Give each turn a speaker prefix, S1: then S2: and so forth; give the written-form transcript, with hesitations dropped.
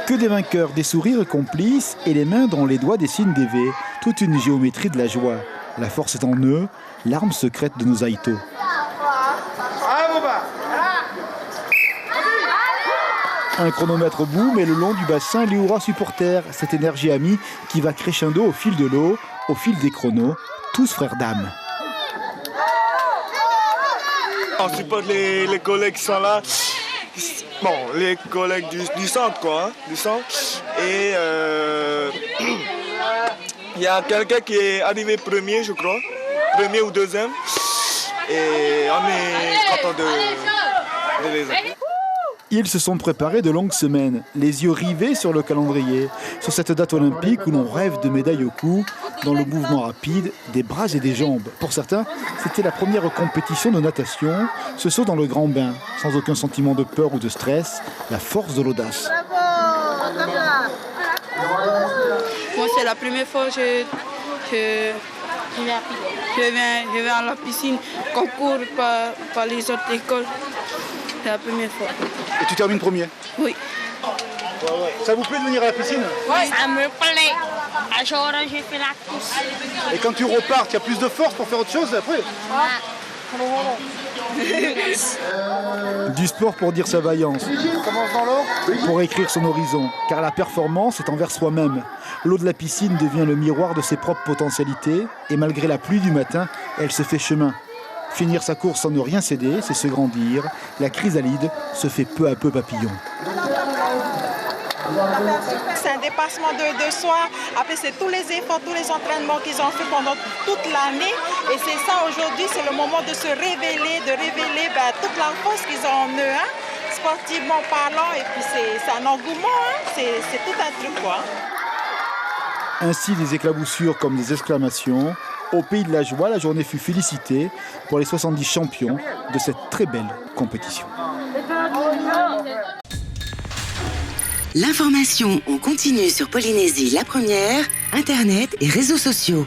S1: Que des vainqueurs, des sourires complices et les mains dont les doigts dessinent des V. Toute une géométrie de la joie. La force est en eux, l'arme secrète de nos Aïtos. Un chronomètre au bout, mais le long du bassin, les hurrahs supporters. Cette énergie amie qui va crescendo au fil de l'eau, au fil des chronos, tous frères d'âme.
S2: On supporte les collègues qui sont là. Bon, les collègues du centre, quoi, du centre. Et il y a quelqu'un qui est arrivé premier, je crois, premier ou deuxième. Et on est content de les avoir.
S1: Ils se sont préparés de longues semaines, les yeux rivés sur le calendrier, sur cette date olympique où l'on rêve de médailles au cou, dans le mouvement rapide des bras et des jambes. Pour certains, c'était la première compétition de natation, ce saut dans le grand bain, sans aucun sentiment de peur ou de stress, la force de l'audace.
S3: Moi, c'est la première fois que je vais à la piscine, concours par les autres écoles. C'est la première fois.
S1: Et tu termines premier?
S3: Oui.
S1: Ça vous plaît de venir à la piscine?
S4: Oui, ça me plaît. Un jour, j'ai fait la course.
S1: Et quand tu repars, tu as plus de force pour faire autre chose après? Du sport pour dire sa vaillance. Commence dans l'eau. Pour écrire son horizon. Car la performance est envers soi-même. L'eau de la piscine devient le miroir de ses propres potentialités. Et malgré la pluie du matin, elle se fait chemin. Finir sa course sans ne rien céder, c'est se grandir. La chrysalide se fait peu à peu papillon.
S5: C'est un dépassement de soi. Après, c'est tous les efforts, tous les entraînements qu'ils ont fait pendant toute l'année. Et c'est ça, aujourd'hui, c'est le moment de se révéler, de révéler toute la force qu'ils ont en eux, hein, sportivement parlant. Et puis, c'est un engouement, hein, c'est tout un truc, quoi.
S1: Ainsi, des éclaboussures comme des exclamations. Au Pays de la Joie, la journée fut félicitée pour les 70 champions de cette très belle compétition.
S6: L'information en continu sur Polynésie la première, Internet et réseaux sociaux.